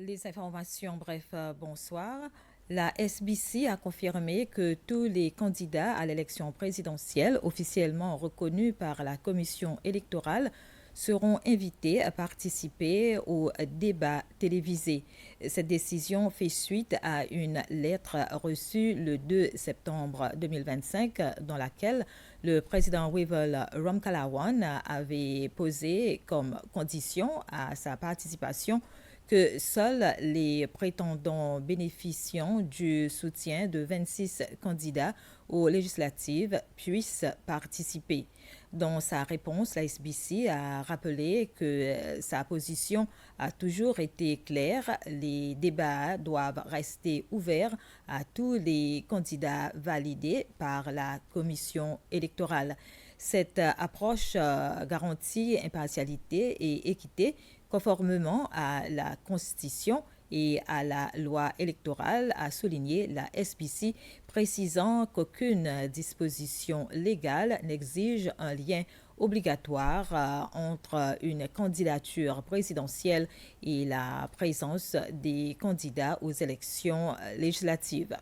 Les informations, bref, bonsoir. La SBC a confirmé que tous les candidats à l'élection présidentielle officiellement reconnus par la commission électorale seront invités à participer au débat télévisé. Cette décision fait suite à une lettre reçue le 2 septembre 2025 dans laquelle le président Wavell Ramkalawan avait posé comme condition à sa participation que seuls les prétendants bénéficiant du soutien de 26 candidats aux législatives puissent participer. Dans sa réponse, la SBC a rappelé que sa position a toujours été claire. Les débats doivent rester ouverts à tous les candidats validés par la commission électorale. Cette approche garantit impartialité et équité conformément à la Constitution et à la loi électorale, a souligné la SBC, précisant qu'aucune disposition légale n'exige un lien obligatoire entre une candidature présidentielle et la présence des candidats aux élections législatives.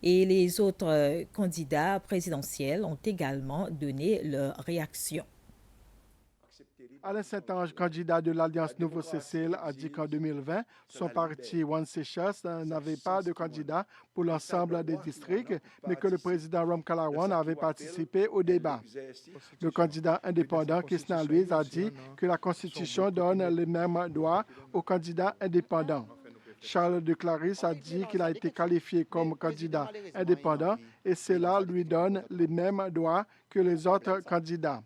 Et les autres candidats présidentiels ont également donné leur réaction. Alain Saint-Ange, candidat de l'Alliance Nouveau-Cécile, a dit qu'en 2020, son parti One Seychelles n'avait pas de candidat pour l'ensemble des districts, mais que le président Ramkalawan avait participé au débat. Le candidat indépendant, Kisna Louise, a dit que la Constitution donne les mêmes droits aux candidats indépendants. Charles de Clarisse a dit qu'il a été qualifié comme candidat indépendant et cela lui donne les mêmes droits que les autres candidats.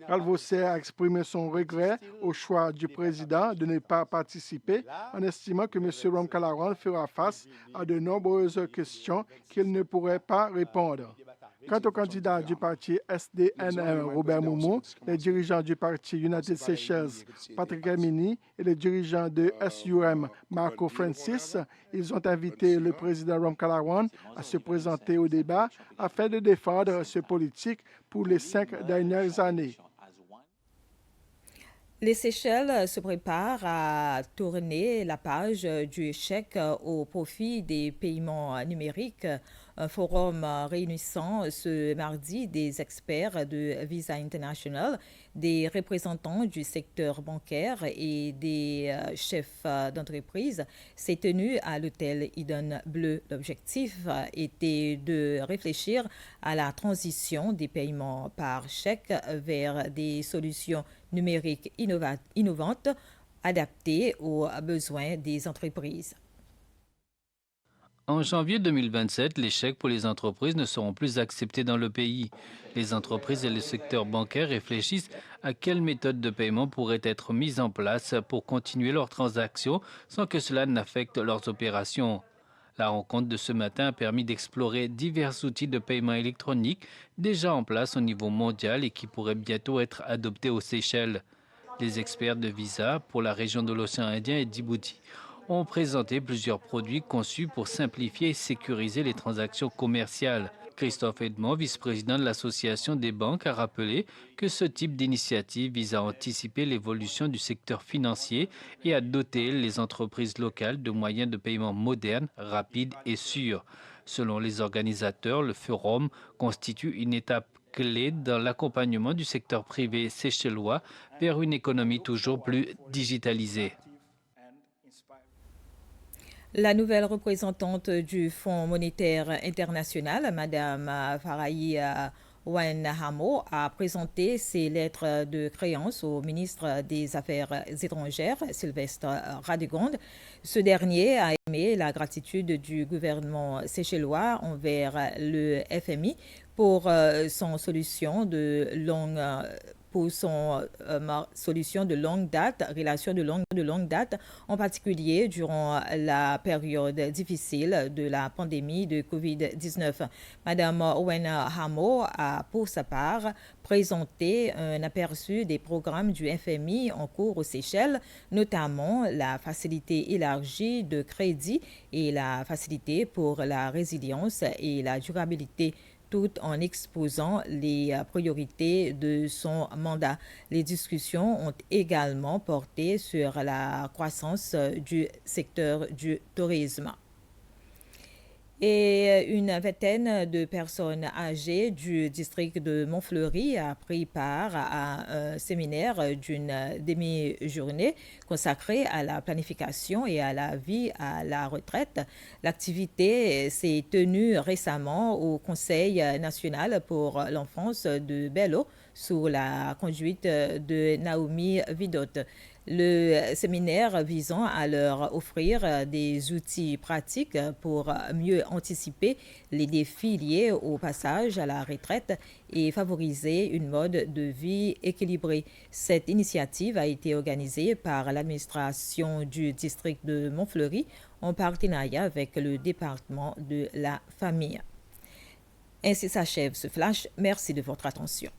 Alvocet a exprimé son regret au choix du président de ne pas participer en estimant que M. Ramkalawan fera face à de nombreuses questions qu'il ne pourrait pas répondre. Quant au candidat du parti SDNM, Robert Moumou, les dirigeants du parti United Seychelles, Patrick Amini, et les dirigeants de SUM, Marco Francis, ils ont invité le président Ramkalawan à se présenter au débat afin de défendre ce politique pour les 5 dernières années. Les Seychelles se préparent à tourner la page du chèque au profit des paiements numériques. Un forum réunissant ce mardi des experts de Visa International, des représentants du secteur bancaire et des chefs d'entreprise s'est tenu à l'hôtel Eden Bleu. L'objectif était de réfléchir à la transition des paiements par chèque vers des solutions numériques innovantes adaptées aux besoins des entreprises. En janvier 2027, les chèques pour les entreprises ne seront plus acceptés dans le pays. Les entreprises et le secteur bancaire réfléchissent à quelles méthodes de paiement pourraient être mises en place pour continuer leurs transactions sans que cela n'affecte leurs opérations. La rencontre de ce matin a permis d'explorer divers outils de paiement électronique déjà en place au niveau mondial et qui pourraient bientôt être adoptés aux Seychelles. Les experts de Visa pour la région de l'océan Indien et Djibouti ont présenté plusieurs produits conçus pour simplifier et sécuriser les transactions commerciales. Christophe Edmond, vice-président de l'Association des banques, a rappelé que ce type d'initiative vise à anticiper l'évolution du secteur financier et à doter les entreprises locales de moyens de paiement modernes, rapides et sûrs. Selon les organisateurs, le forum constitue une étape clé dans l'accompagnement du secteur privé seychellois vers une économie toujours plus digitalisée. La nouvelle représentante du Fonds monétaire international, Mme Farahi Wenhamo, a présenté ses lettres de créance au ministre des Affaires étrangères, Sylvestre Radegonde. Ce dernier a émis la gratitude du gouvernement séchellois envers le FMI pour son solution de longue date, relation de longue date, en particulier durant la période difficile de la pandémie de COVID-19. Madame Owen Hamo a, pour sa part, présenté un aperçu des programmes du FMI en cours aux Seychelles, notamment la facilité élargie de crédit et la facilité pour la résilience et la durabilité. tout en exposant les priorités de son mandat. Les discussions ont également porté sur la croissance du secteur du tourisme. Et une vingtaine de personnes âgées du district de Montfleury a pris part à un séminaire d'une demi-journée consacrée à la planification et à la vie à la retraite. L'activité s'est tenue récemment au Conseil national pour l'enfance de Bello sous la conduite de Naomi Vidot. Le séminaire visant à leur offrir des outils pratiques pour mieux anticiper les défis liés au passage à la retraite et favoriser une mode de vie équilibrée. Cette initiative a été organisée par l'administration du district de Montfleury en partenariat avec le département de la famille. Ainsi s'achève ce flash. Merci de votre attention.